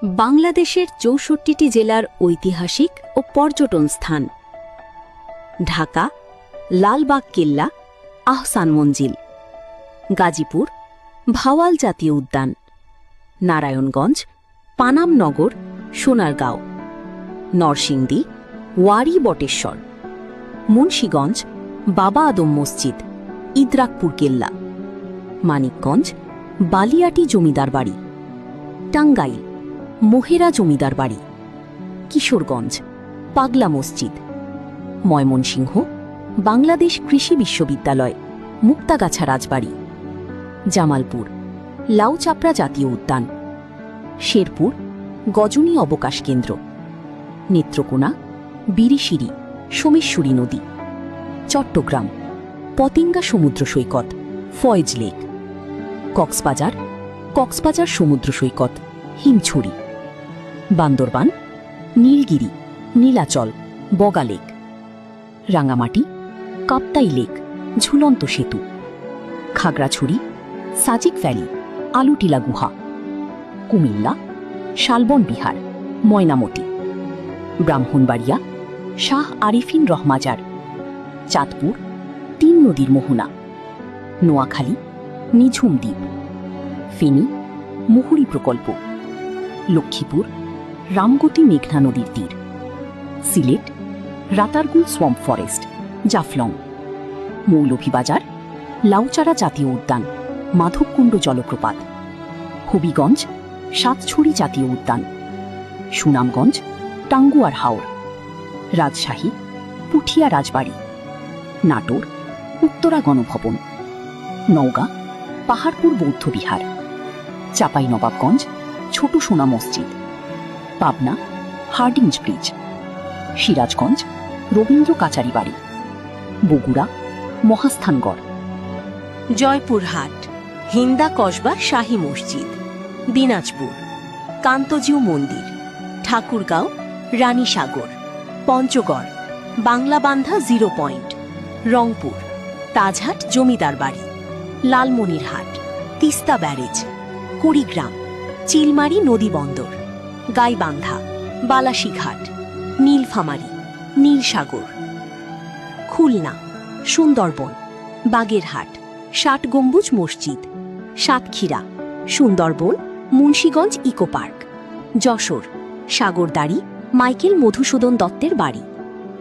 বাংলাদেশের ৬৪টি জেলার ঐতিহাসিক ও পর্যটন স্থান। ঢাকা লালবাগ কেল্লা, আহসান মঞ্জিল। গাজীপুর ভাওয়াল জাতীয় উদ্যান। নারায়ণগঞ্জ পানামনগর, সোনারগাঁও। নরসিংদী ওয়ারী বটেশ্বর। মুন্সীগঞ্জ বাবা আদম মসজিদ, ইদ্রাকপুর কেল্লা। মানিকগঞ্জ বালিয়াটি জমিদার বাড়ি। টাঙ্গাইল মোহেরা জমিদার বাড়ি। কিশোরগঞ্জ পাগলা মসজিদ। ময়মনসিংহ বাংলাদেশ কৃষি বিশ্ববিদ্যালয়, মুক্তাগাছা রাজবাড়ি। জামালপুর লাউচাপড়া জাতীয় উদ্যান। শেরপুর গজনী অবকাশ কেন্দ্র। নেত্রকোনা বিরিশিরি, সোমেশ্বরী নদী। চট্টগ্রাম পতেঙ্গা সমুদ্র সৈকত, ফয়েজ লেক। কক্সবাজার সমুদ্র সৈকত, হিমছড়ি। বান্দরবান নীলগিরি, নীলাচল, বগা লেক। রাঙামাটি কাপ্তাই লেক, ঝুলন্ত সেতু। খাগড়াছড়ি সাজিক ভ্যালি, আলুটিলা গুহা। কুমিল্লা শালবন বিহার, ময়নামতি। ব্রাহ্মণবাড়িয়া শাহ আরিফিন রহমাজার। চাঁদপুর তিন নদীর মোহনা। নোয়াখালী নিঝুম দ্বীপ। ফেনী মুহুরী প্রকল্প। লক্ষ্মীপুর রামগতি মেঘনা নদীর তীর। Sylhet Ratargul swamp forest, Jaflong. মৌলভীবাজার লাউচারা জাতীয় উদ্যান, মাধবকুণ্ড জলপ্রপাত। হবিগঞ্জ সাতছড়ি জাতীয় উদ্যান। সুনামগঞ্জ টাঙ্গুয়ার হাওর। রাজশাহী পুঠিয়া রাজবাড়ি। নাটোর উত্তরা গণভবন। নওগাঁ পাহাড়পুর বৌদ্ধবিহার। চাঁপাইনবাবগঞ্জ ছোট সোনা মসজিদ। Pabna Hardinge bridge. সিরাজগঞ্জ রবীন্দ্র কাচারি বাড়ি। বগুড়া মহাস্থানগড়। জয়পুরহাট হিন্দা কসবা শাহী মসজিদ। দিনাজপুর কান্তজিউ মন্দির। ঠাকুরগাঁও রানীসাগর। পঞ্চগড় বাংলাবান্ধা 0 পয়েন্ট। রংপুর তাজহাট জমিদার বাড়ি। লালমনিরহাট তিস্তা ব্যারেজ। কুড়িগ্রাম চিলমারি নদী বন্দর। গাইবান্ধা বালাসীঘাট। নীলফামারী নীলসাগর। খুলনা সুন্দরবন বাগেরহাট, ৬০ গম্বুজ মসজিদ। Satkhira Sundarban Munshiganj eco park. Jessore Sagardari Michael Madhusudan দত্তের বাড়ি।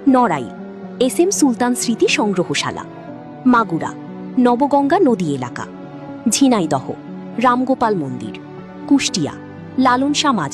নড়াইল SM সুলতান স্মৃতি সংগ্রহশালা। মাগুরা নবগঙ্গা নদী এলাকা। ঝিনাইদহ রামগোপাল মন্দির। কুষ্টিয়া লালন শাহ মাজার।